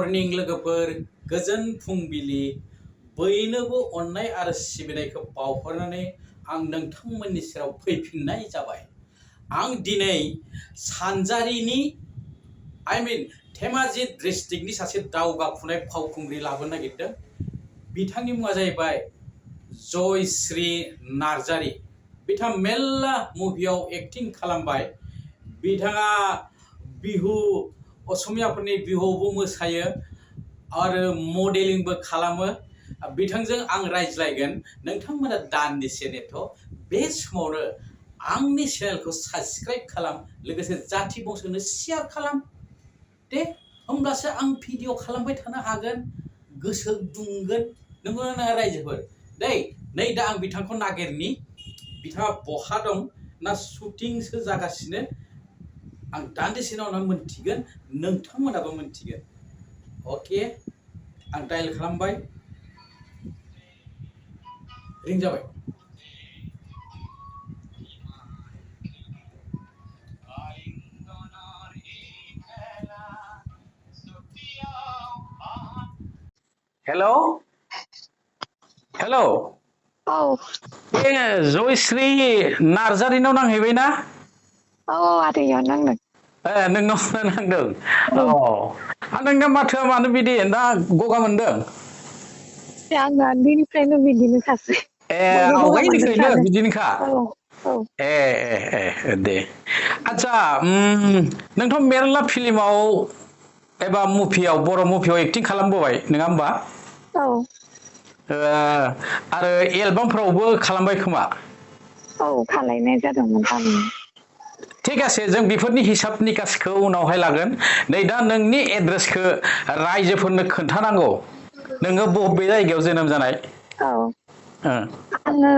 Morning लोगोफोर गोजोन फुंबिलि बयनोबो अननाय आरो सिबिनायखौ बावहरनानै आं नोंथांमोननि सेराव फैफिननाय जाबाय। आं दिनै सानजारिनि धेमाजि डिस्ट्रिक्टनि सासे दावगाफुनाय फावखुंग्रि लाबोनो नागिरदों। बिथांनि मुङा जाहैबाय जयश्री नार्जारी। बिथाङा मेल्ला मुभियाव एक्टिं खालामबाय। बिथाङा बिहु असमियाफोरनि बिहुआवबो मोसायो आरो मडेलिंबो खालामो। बिथांजों आं रायज्लायगोन। नोंथांमोना दान्दिसे नेथ' बे समावनो आंनि चेनेलखौ साबस्क्राइब खालाम, लोगोसे जाथि बंसोनो शेयार खालाम दे, होमब्लासो आं भिडिअ खालामबाय थानो हागोन, गोसो दुंगोन। नंगौना नङा रायजोफोर? नै दा आं बिथांखौ नागिरनि। बिथाङा बहा दं ना शुटिंसो जागासिनो, आं दान्दिसे उनाव मोनथिगोन, नोंथांमोनाबो मोनथिगोन। अके, आं डायल खालामबाय, रिं जाबाय। हेलौ हेलौ औ बे जयश्री नार्जारिनाव नांहैबाय ना? औ आदैया नांदों। नोंनावनो नांदों। नोंना माथोआ मानो बिदि ना गगा मोनदों? आंना उन्दैनिफ्रायनो बिदिनो सासे बयबो गगा मोनदों आवगायनिफ्रायनो सानो। बिदिनोखा। औ दे आच्छा, नोंथ' मेरला फिल्माव एबा मुभियाव, बर' मुभियाव एक्टिं खालामबोबाय नङा होमबा? औ आरो एलबामफ्रावबो खालामबाय खोमा? औ खालायनाय जादोंमोन आं। थिग আছে, जों बेफोरनि हिसाब निकासखौ उनावहाय लागोन। नै दा नोंनि एड्रेसखौ रायजोफोरनो खोन्थानांगौ। नोङो बबे जायगायाव जोनोम जानाय? औ आङो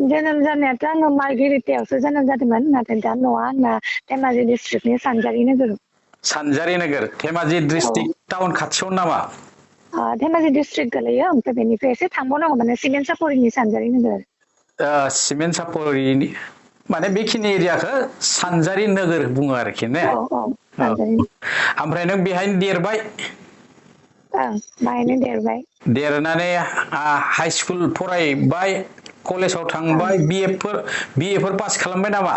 जोनोम जानायाथ' आङो मार्घेरिटायावसो जोनोम जादोंमोन, नाथाय दा न'आ आंना धेमाजि डिस्ट्रिक्टनि सानजारि नोगोराव। सानजारि नोगोर, धेमाजि डिस्ट्रिक्ट टाउन खाथियावनो नामा? धेमाजि डिस्ट्रिक्ट गोलैयो, ओमफ्राय बेनिफ्राय एसे थांबावनांगौ, माने सिमेन्ट सापरिनि सानजारि नोगोर। सिमेन्ट सापरिनि माने बेखिनि एरियाखौ सानजारि नोगोर बुङो आरोखि ने? सानजारि। ओमफ्राय नों बेहायनो देरबाय? बाहायनो देरबाय। देरनानै हाइ स्कुल फरायबाय, कलेजाव थांबाय, बि ए फोर पास खालामबाय नामा?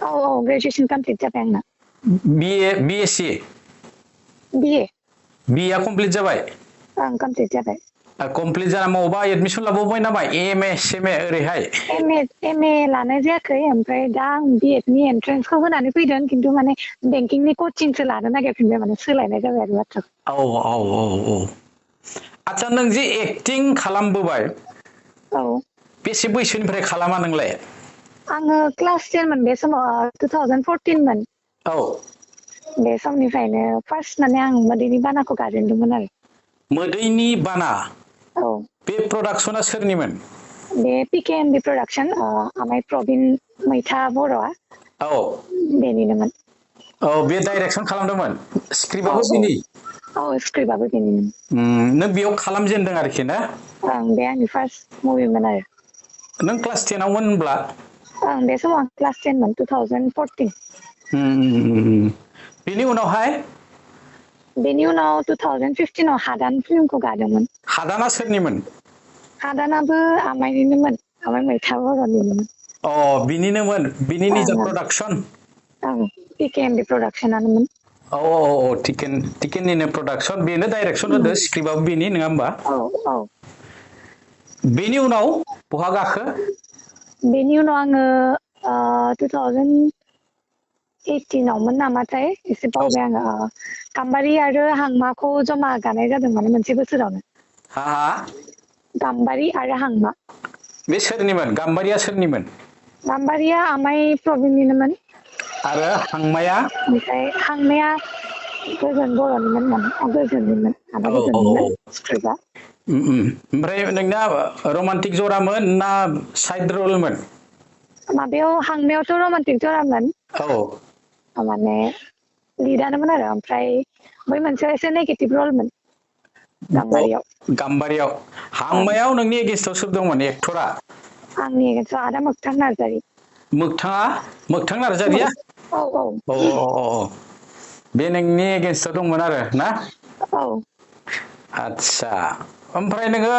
औ ग्रेजुवेसन कमप्लिट जाबाय आंना। B S C? B A complete जाबाय? कमप्लिट जाबाय। कमप्लिट जाना बबावबा एडमिसन लाबावबाय नामा? एम ए सेम ए ओरैहाय? एम ए लानाय जायाखै, ओमफ्राय दा आं बिएडनि एन्ट्रेन्सखौ होनानै फैदों, खिन्थु माने बेंकिंनि कचिंसो लानो नागिरफिनबाय, माने सोलायनाय जाबाय आरो बाथ्राखौ। औ आच्छा, नों जे एक्टिं खालामबोबाय, बेसे बैसोनिफ्राय खालामा नोंलाय? आङो क्लास 10 मोन बे समाव, 2014 मोन। औ बे समनिफ्रायनो फार्स्ट माने आं मोदैनि बानाखौ गाजेनदोंमोन आरो। मोदैनि बाना? औ बे प्रडाक्सना सोरनिमोन? बे पिकेएमबि प्रडाक्सन, आमाय प्रबिन मैथा बर'आ बेनिनोमोन। बे डाइरेक्सन खालामदोंमोन? औ स्क्रिप्टआबो बिनि? स्क्रिप्टआबो बेनिमोन। नों बेयाव खालामजेनदों आरोखि ना? बे आंनि फार्स्ट मुभिमोन आरो। नों क्लास 10आवमोन होनब्ला? बे समाव आं क्लास 10 मोन, 2014। बेनि उनावहाय? बेनि उनाव 2015आव हादान फिल्मखौ गादोंमोन। हादाना सोरनिमोन? हादानाबो आमायनिनोमोन, आमाय मैथा बर'निनोमोन। बिनिनोमोन, बिनि निजा प्रडाक्सन? पिकेएमबि प्रडाक्सनानोमोन। टिकेननिनो प्रडाक्सन, बेनो डाइरेक्सन होदो, स्क्रिप्टआबो बेनि नङा होमबा? औ बेनि उनाव बहा गाखो? बेनि उनाव आङो 2018आवमोन नामाथाय, एसे बावबाय आङो। गाम्बारि आरो हांमाखौ जमा गानाय जादों, माने मोनसे बोसोरावनो। गाम्बारि आरो हांमा। बे सोरनिमोन? गाम्बारिया सोरनिमोन? गाम्बारिया आमाय प्रबिननिनोमोन। आरो हांमाया? ओमफ्राय हांमाया गोजोन बर'निमोन, माने गोजोननिमोन, आदा गोजोननिमोन स्क्रिप्टआ। ओमफ्राय नोंना रमान्टिक जरामोन ना साइड रलमोन? माबायाव हांमायावथ' रमान्टिक जरामोन, माने लिडानोमोन आरो, ओमफ्राय बै मोनसेयाव एसे नेगेटिभ रलमोन गाम्बारियाव। हांमायाव नोंनि एगेन्स्टआव सोर दंमोन एक्टरा? आंनि एगेन्स्टआव आदा मोगथां नार्जारि। मोगथां नार्जारिया? औ बे नोंनि एगेन्स्टआव दंमोन आरो ना? आदसा ओमफ्राय नोङो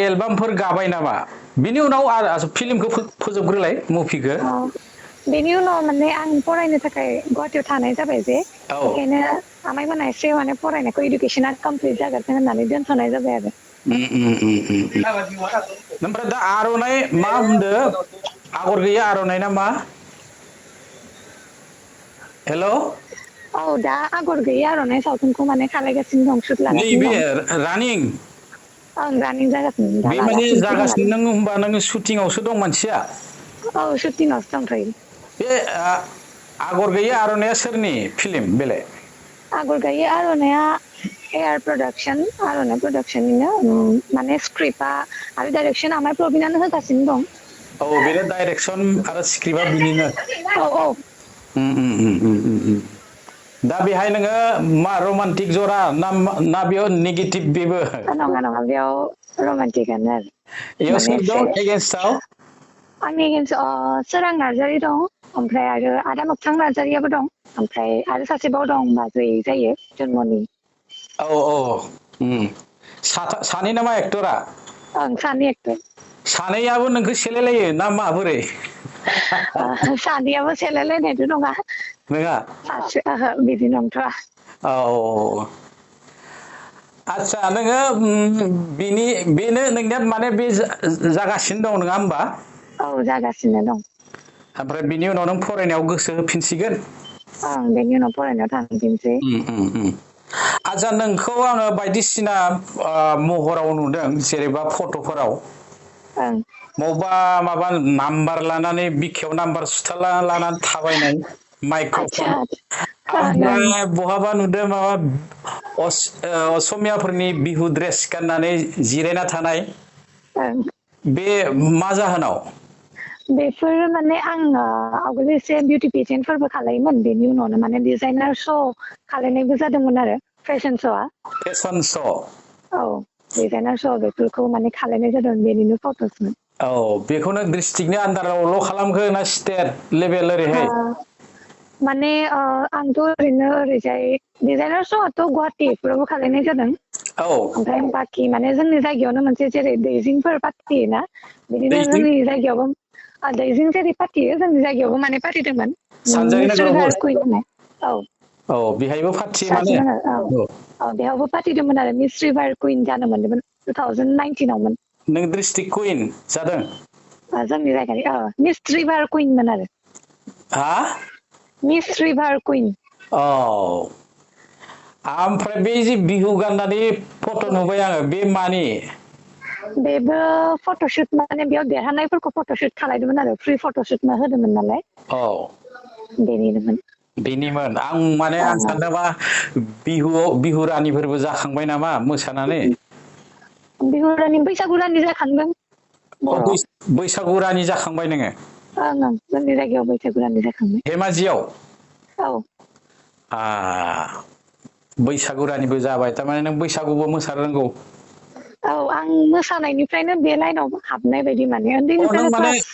एलबामफोर गाबाय नामा बिनि उनाव आरो फिल्मखौ फोजोबग्रोलाय मुभिखौ बेनि उनाव माने आं फरायनो थाखाय गुवाहाटियाव थानाय जाबाय जे औ बेखायनो आमाइमोना एसे माने फरायनायखौ इडुकेसना कमप्लिट जागोन होननानै दोनथ'नाय जाबाय आरो ओमफ्राय दा आर'नाइ मा होनदो आगर गैया आर'नाइ ना मा हेल' औ दा आगर गैयि आर'नाइ सावथुनखौ माने खालायगासिनो दं सुट लागासिनो नैबे दं रानिं ओं रानिं जागासिनो दा बे माने लागासिनोसो दं आरो जागासिनो नों होमबा नों शुटिंआवसो दं मानसिया औ शुटिंआवसो दंथ'यो बे आगर गैयि आर'नाइया सोरनि फिल्म बेलाय आगर गैयि आर'नाइया एयार प्रडाक्सन आर'नाइ प्रडाक्सननिनो माने स्क्रिप्टआ आरो डाइरेक्सन आमाइ प्रबिनानो होगासिनो दं औ बेनो डाइरेक्सन आरो स्क्रिप्टआ बिनिनो औ औ दा बेहाय नोङो मा रमान्टिक जरा ना बेयाव नेगेटिभ बेबो नङा नङा बेयाव रमान्टिकआनो आरो बेयाव माने सोर एसे दं एगेन्स्टआव आंनि सोरां नार्जारि दं ओमफ्राय आरो आदा मोगथां नार्जारियाबो दं ओमफ्राय आरो सासेबाव दं बाजै जायो जन्मनि औ सानै नामा एक्टरा ओं सानै एक्टर सानैयाबो नोंखौ सेलायलायो ना माबोरै सानैयाबो सेलायलायनायथ' नङा नङा सासे ओहो बिदि नंथ'आ औ आदसा नोङो बेनो नोंनिया माने बे जागासिनो दं नङा होमबा औ जागासिनो दं ओमफ्राय बिनि उनाव नों फरायनायाव गोसो होफिनसिगोन ओं बेनि उनाव फरायनायाव थांफिनसै आदसा नोंखौ आङो बायदिसिना महराव नुदों जेनेबा फट'फोराव ओं बबेबा माबा नाम्बार लानानै बिखायाव नाम्बार सुथाला लानानै थाबायनाय आदसा माइक्र'फन ओं ओं ओमफ्राय बहाबा नुदों माबा असमियाफोरनि बिहु ड्रेस गाननानै जिरायना थानाय ओं बे मा जाहोनाव बेफोर माने आङो आवगोल एसे बिउटि पेजेन्टफोरबो खालायोमोन बेनि उनावनो माने डिजाइनार श' खालायनायबो जादोंमोन आरो फेशन श'आ फेसन श' औ डिजाइनार श' बेफोरखौ माने खालायनाय जादों बेनिनो फट'समोन औ बेखौनो डिस्ट्रिक्टनि आन्दारावल' खालामखो ना स्टेट लेभेल ओरैहाय माने आंथ' ओरैनो ओरैजाय डिजाइनार श'आथ' गुवाहाटिफोरावबो खालायनाय जादों औ ओमफ्राय बाखि माने जोंनि जायगायावनो मोनसे जेरै दैजिंफोर फाथियोना बिदिनो दैजिं जोंनि जायगायावबो दैजिं जेरै फाथियो जोंनि जायगायावबो माने फाथिदोंमोन सानजारि मिस नोगोरावबो रिभार कुइन होननाय औ औ बेहायबो फाथियो माने सानजारि औ बेयावबो फाथिदोंमोन आरो मिस रिभार कुइन जानो मोन्दोंमोन 2019आवमोन नों डिस्ट्रिक्ट कुइन जादों जोंनि जायगानि मिस रिभार कुइनमोन आरो हा मिस रिभार कुइन औ ओमफ्राय बे जे बिहु गाननानै फट' नुबाय आङो बे मानि बेबो फट'सुट माने बेयाव देरहानायफोरखौ फट'सुट खालायदोंमोन आरो फ्रि फट'सुट होदोंमोन नालाय औ बेनिनोमोन बेनिमोन आं सानदोंबा बिहु रानिफोरबो जाखांबाय नामा मोसानानै बिहु रानि बैसागु रानि जाखांदों बर'आव बैसागु रानि जाखांबाय नोङो ओं ओं जोंनि जायगायाव बैसागु रानि जाखांबाय धेमाजियाव औ बैसागु रानिबो जाबाय थारमाने नों बैसागुबो मोसानो रोंगौ औ आं मोसानायनिफ्रायनो बे लाइनाव हाबनाय बायदि माने नों उन्दैनिफ्रायनो माने क्लास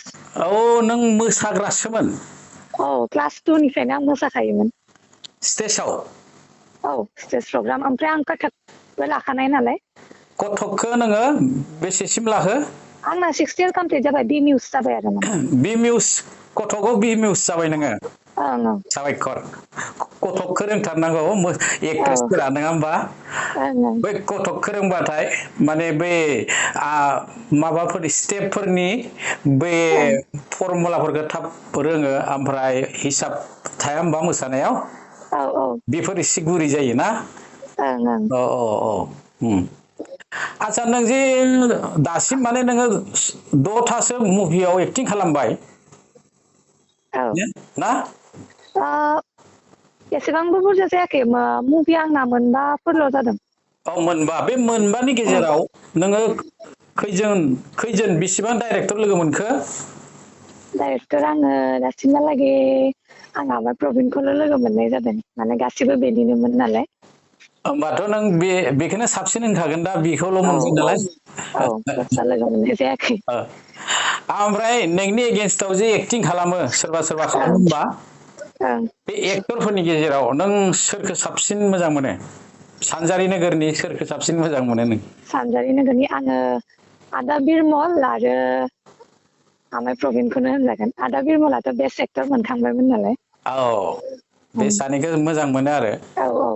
नों मोसाग्रासोमोन औ क्लास 2 निफ्रायनो आं मोसाखायोमोन स्टेजाव औ स्टेज प्रग्राम ओमफ्राय आं कथकबो लाखानाय नालाय कथकखौ नोङो बेसेसिम लाखो आंना 6 इयार कमप्लिट जाबाय बि मिउस जाबाय आरो माने बि मिउस कथकआव बि मिउस जाबाय नोङो ओं ओं साबायखर कथकखौ रोंथारनांगौ औ एक्ट्रेसफोरा नङा होमबा ओं ओं बै कथकखौ रोंबाथाय माने बै माबाफोरनि स्टेपफोरनि बे ओं फरमुलाफोरखौ थाब रोङो ओमफ्राय हिसाब थाया होमबा मोसानायाव औ औ बेफोर एसे गुरै जायोना ओं ओं आदसा नों जे दासिम माने नोङो 6थासो मुभियाव एक्टिं खालामबाय औ ना एसेबांबो बुरजा जायाखै मुभि आंना मोनबाफोरल' जादों औ मोनबा बे मोनबानि औ गेजेराव नोङो खैजोन बेसेबां डाइरेक्टर लोगो मोनखो डाइरेक्टर आङो दासिमहालागै आं आमाइ प्रबिनखौल' लोगो मोननाय जादों माने गासिबो बेनिनोमोन नालाय होमबाथ' नों बेखौनो साबसिन होनखागोन दा बेखौल' औ मोनबाय औ नालाय औ दस्रा लोगो मोननाय जायाखै ओमफ्राय नोंनि एगेन्स्टआव जे एक्टिं खालामो सोरबा सोरबा खालामो ओं होमबा ओं बे एक्टरफोरनि गेजेराव नों सोरखौ साबसिन मोजां मोनो सानजारि नोगोरनि सोरखौ साबसिन मोजां मोनो नों? सानजारि नोगोरनि आङो आदा बिरमल आरो आमाय प्रबिनखौनो होनजागोन। आदा बिरमलाथ' बेस्ट एक्टर मोनखांबायमोन नालाय। औ बे सानैखौ मोजां मोनो आरो। औ औ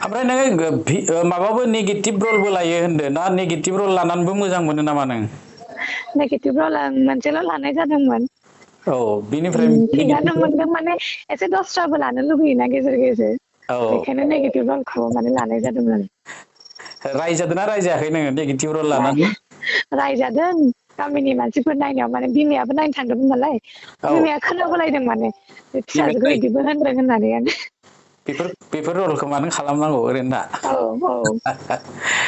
ओमफ्राय नोङो माबाबो नेगेटिभ रलबो लायो होनदों ना नेगेटिभ रल लानानैबो मोजां मोनो नामा नों? नेगेटिभ रल आं मोनसेल' लानाय जादोंमोन। औ बिनिफ्राय थिगानो नेगेटिभ मोनदों माने एसे दस्राबो लानो लुगैयोना गेजेर गेजेर औ बेखायनो नेगेटिभ रलखौ माने लानाय जादोंमोन। रायजादोंना रायजायाखै नोङो नेगेटिभ रल लानानै? रायजादों गामिनि मानसिफोर नायनायाव माने बिमायाबो नायनो थांदोंमोन नालाय औ बिमाया खोनाबोलायदों माने फिसाजोखौ बिनिफ्राय बिदिबो होनदों होननानै आं बेफोर रलखौ मानो खालामनांगौ ओरैनो दा औ औ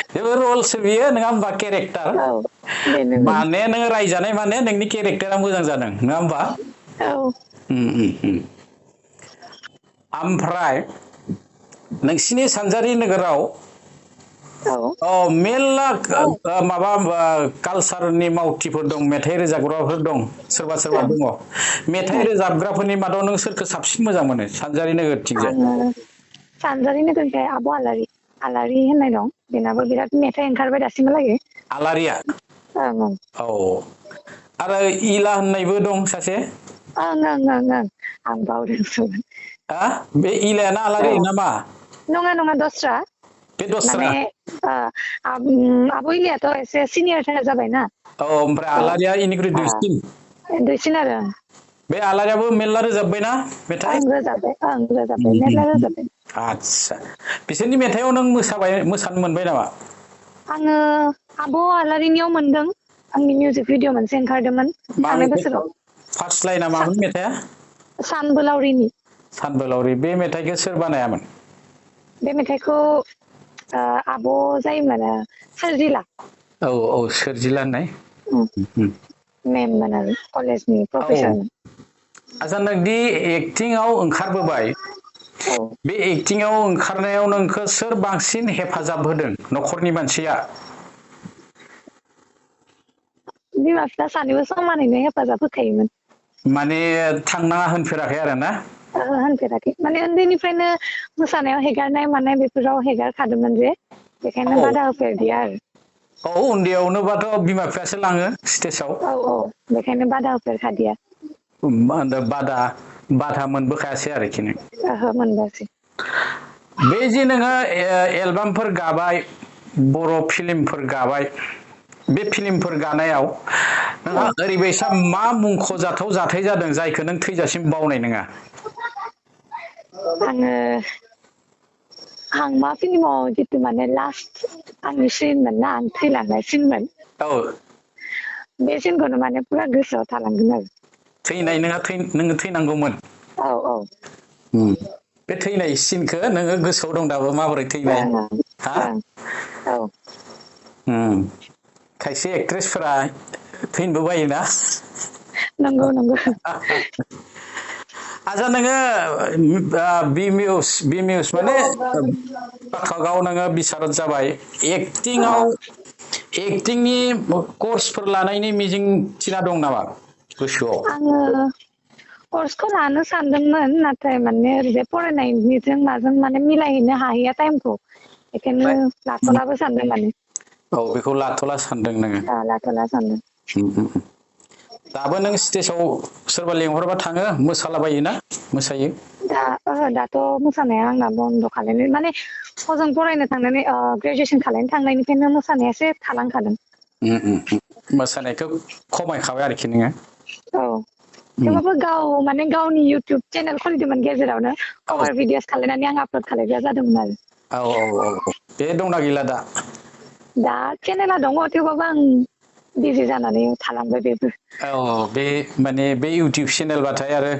जेबो रलसो बियो नङा होमबा केरेक्टार औ बेनो बेनो माने नोङो रायजानाय माने नोंनि केरेक्टारा मोजां जादों नङा होमबा? औ ओमफ्राय नोंसिनि सानजारि नोगोराव औ मेरला माबा कालसारनि मावथिफोर दं मेथाइ रोजाबग्राफोर दं सोरबा सोरबा दङ मेथाइ रोजाबग्राफोरनि मादाव नों सोरखौ साबसिन मोजां मोनो सानजारि नोगोरथिंजाय? आङो सानजारि नोगोरनिफ्राय आब' आलारि होननाय दं बेनाबो बिराद मेथाइ ओंखारबाय दासिमहालागै। आलारिया ओं ओं औ आरो इला होननायबो दं सासे ओं ओं ओं ओं आं बावदोंसोमोन। हा बे इलायाना आलारि नामा? नङा नङा दस्रा बे दस्रा माने आब' इलायाथ' एसे सिनियर जाबायना। औ ओमफ्राय आलारिया इनिख्रुइ दुइसिन दुइसिन आरो बे आलारियाबो मेरला रोजाब्बायना मेथाइ? ओं रोजाबबाय ओं रोजाबबाय मेरला रोजाबबाय आदसा बिसोरनि मेथाइआव नों मोसानो मोनबाय नामा? आङो आब' आलारिनियाव मोनदों आंनि मिउजिक भिडिअ मोनसे ओंखारदोंमोन मा थांनाय मेथाइ बोसोराव फार्स्ट लाइना मामोन मेथाइआ सानबोलावरिनि सानबोलावरि बे मेथाइखौ सोर बानायामोन? बे मेथाइखौ आब' जायोमोन सोरजिला औ औ सोरजिला होननाय मेममोन आरो कलेजनि औ प्रफेसारमोन। आदसा नोंदि एक्टिंआव ओंखारबोबाय औ बे एक्टिंआव ओंखारनायाव नोंखौ सोर बांसिन हेफाजाब होदों न'खरनि मानसिया? बिमा बिफा सानैबो समानैनो हेफाजाब होखायोमोन। माने थांनाङा होनफेराखै आरो ना? ओहो होनफेराखै माने उन्दैनिफ्रायनो मोसानायाव हेगारनाय मानाय बेफोराव हेगारखादोंमोन जे बेखायनो औ बादा होफेरदिया आरो। औ उन्दैयावनोबाथ' बिमा बिफायासो लाङो स्टेजाव औ औ बेखायनो बादा होफेरखादिया मा होनो बाधा मोनबोखायासै आरोखि नों ओहो मोनबोआसै बे जे नोङो एलबामफोर गाबाय बर' फिल्मफोर गाबाय बे फिल्मफोर गानायाव औ नोंहा ओरैबायसा मा मुंख'जाथाव जाथाय जादों जायखौ नों थैजासिम बावनाय नङा? आङो आं मा फिल्माव जितु माने लास्ट आंनि सिनमोन ना आं थैलांनाय सिनमोन औ बे सिनखौनो माने फुरा गोसोआव थालांदों आरो। थैनाय नोङो थैनांगौमोन औ औ बे थैनाय सिनखौ नोङो गोसोआव दं दाबो माबोरै थैनाय ओं हा ओं औ खायसे एक्ट्रेसफोरा थैनोबो बायोना नंगौ नंगौ आदसा नोङो बि मिउस माने बाथागाव नोङो बिसारत जाबाय एक्टिंनि कर्सफोर लानायनि मिजिं थिना दं नामा गोसोआव? आङो कर्सखौ लानो सानदोंमोन नाथाय माने ओरैजाय फरायनायनिजों माजों माने मिलायहैनो हाहैया टाइमखौ बेखायनो लाथ'लाबो सानदों माने औ बेखौ लाथ'ला सानदों नोङो लाथ'ला सानदों दाबो नों स्टेजाव सोरबा लेंहरबा थाङो मोसालाबायोना मोसायो? दाथ' मोसानाया आंना बन्द' खालायनाय माने हजों फरायनो थांनानै ग्रेजुवेसन खालायनो थांनायनिफ्रायनो मोसानाया एसे थालांखादों। मोसानायखौ खमायखाबाय आरोखि नोङो? औ थेवबाबो गाव माने गावनि इउटुब चेनेल खुलिदोंमोन गेजेरावनो औ कभार भिडिअस खालायनानै आं आपलड खालायग्रा जादोंमोन आरो। औ औ औ बे दंना गैला दा? दा चेनेला दङ थेवबाबो आं बिजि जानानै थालांबाय बेबो औ बे माने बे इउटुब चेनेलबाथाय आरो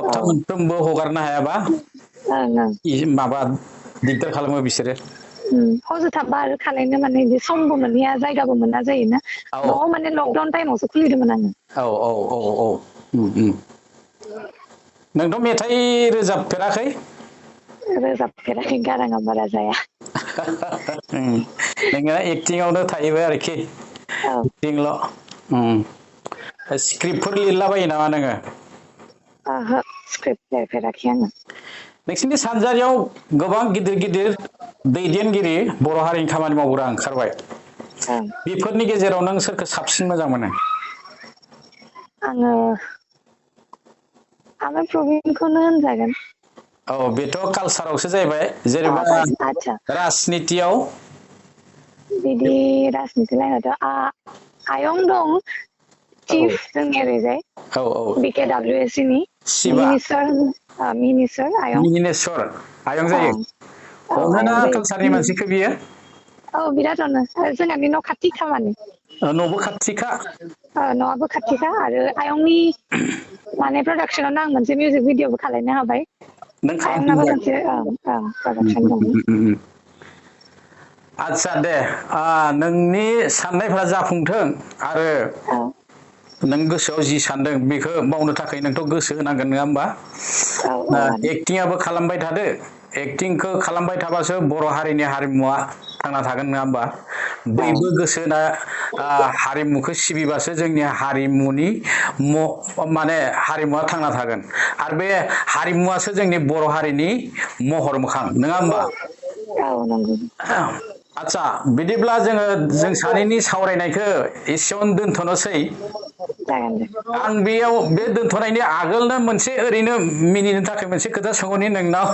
औ सप्ता मोनफ्रोमबो हगारनो हायाबा ओं ओं माबा दिगदार खालामो बिसोरो हजों थाबबा आरो खालायनो माने बिदि समबो मोनहैया जायगाबो मोना जायोना औ न'आव माने लकडाउन टाइमावसो खुलिदोंमोन आङो औ औ औ औ नोंथ' मेथाइ रोजाबफेराखै? रोजाबफेराखै गाराङा बारा जाया। नोङो एक्टिंआवनो थाहैबाय आरोखि औ एक्टिंल' स्क्रिप्टफोर लिरलाबायो नामा नोङो? ओहो स्क्रिप्ट लिरफेराखै आङो नोंसिनि सानजारियाव गोबां गिदिर गिदिर दैदेनगिरि बर' हारिनि खामानि मावग्रा ओंखारबाय ओं बेफोरनि गेजेराव नों सोरखौ साबसिन मोजां मोनो आङो आङो प्रबिनखौनो होनजागोन औ बेथ' कालसारावसो जाहैबाय जेनेबा आतसा राजनितियाव बिदि राजनिथि लायनाथ' आयं दं औ चिफ जोंनि ओरैजाय औ औ BKWSC नि शिबा मिनिस्टार आयं मिनेस्वर आयं जायो ओं औ अनोना आयं कालसारनि जायो मानसिखौ बियो औ बिराद अनो जोंहानि न' खाथि खामानि न'बो खाथिखा न'आबो खाथिखा आरो आयंनि माने प्रडाक्सनावनो आं मोनसे मिउजिक भिडिअबो खालायनो हाबाय नों आयंनाबो खालामफिनबाय मोनसे प्रडाक्सन दं आदसा दे नोंनि साननायफ्रा जाफुंथों आरो औ नों गोसोआव जि सानदों बेखौ मावनो थाखाय नोंथ' गोसो होनांगोन नङा होमबा औ औ आरो एक्टिंआबो खालामबाय थादो एक्टिंखौ खालामबाय थाबासो बर' हारिनि हारिमुवा थांना थागोन नङा होमबा औ बयबो गोसो होना हारिमुखौ सिबिबासो जोंनि हारिमुनि माने हारिमुवा थांना थागोन आरो बे हारिमुवासो जोंनि बर' हारिनि महर मोखां नङा होमबा औ नंगौ आदसा बिदिब्ला जों सानैनि सावरायनायखौ एसेयावनो दोनथ'नोसै जागोन दे आं बेयाव बे दोनथ'नायनि आगोलनो मोनसे ओरैनो मिनिनो थाखाय मोनसे खोथा सोंहरनि नोंनाव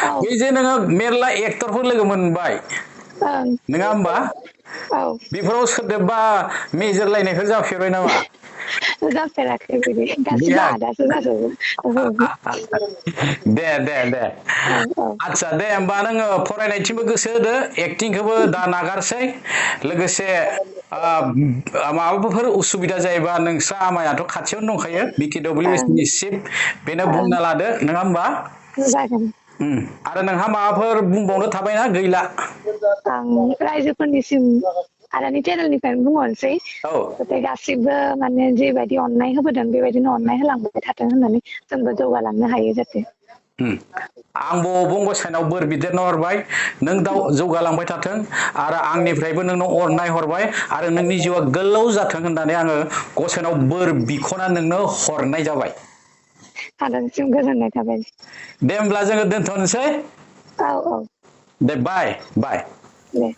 औ बे जे नोङो मेरला एक्टरफोर लोगो मोनबाय ओं नङा होमबा औ बेफोराव सोरदोंबा मेजरलायनायफोर जाफेरबाय नामा जाफेराखै बिदि गासिबो गैया आदासो जाजोबो दे दे दे औ औ आदसा दे होमबा नोङो फरायनायथिंबो गोसो होदो एक्टिंखौबो दा नागारसै लोगोसे माबाफोर उसुबिदा जायोबा नोंस्रा आमायाथ' खाथियावनो दंखायो BKWS ओं नि चिफ बेनो ओं बुंना लादो नङा होमबा जागोन आरो नोंहा माबाफोर बुंबावनो थाबायना गैला आं रायजोफोरनिसिम आदानि चेनेलनिफ्रायनो बुंहरनोसै औ जाहाथे गासिबो माने जेबायदि अननाय होबोदों बेबायदिनो अननाय होलांबाय थाथों होननानै जोंबो जौगालांनो हायो जाहाथे आंबो गसाइनाव बोर बिदेरना हरबाय नों जौगालांबाय थाथों आरो आंनिफ्रायबो नोंनो अरनाय हरबाय आरो नोंनि जिउआ गोलाव जाथों होननानै आङो गसाइनाव बोर बिख'ना नोंनो हरनाय जाबाय आदानिसिम गोजोननाय थाबाय दे होमब्ला जोङो दोनथ'नोसै औ औ दे बाय बाय दे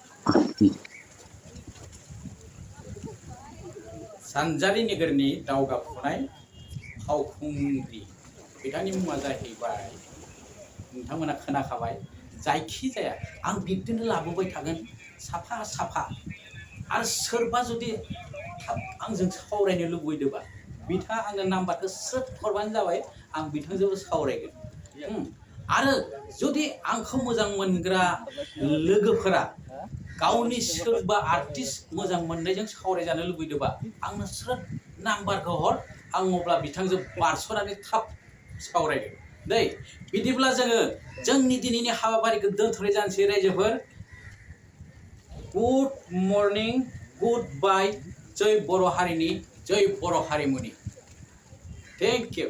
सानजारि नोगोरनि दावगाफुनाय फावखुंग्रि बिथांनि मुङा जाहैबाय नोंथांमोना खोनाखाबाय जायखिजाया आं बिब्दिनो लाबोबाय थागोन साफा साफा आरो सोरबा जुदि थाब आंजों सावरायनो लुबैदोंबा बिथाङा आंनो नाम्बारखौ स्रोद हरबानो जाबाय आं बिथांजोंबो सावरायगोन आरो जुदि आंखौ मोजां मोनग्रा लोगोफोरा गावनि सोरबा आर्टिस्ट मोजां मोननायजों सावरायजानो लुबैदोंबा आंनो स्रोद नाम्बारखौ हर आं अब्ला बिथांजों बारस'नानै थाब सावरायगोन दै बिदिब्ला जोङो जोंनि दिनैनि हाबाफारिखौ दोनथ'नाय जानोसै रायजोफोर गुड मर्निं गुड बाय जय बर' हारिनि जय बर' हारिमुनि थेंक इउ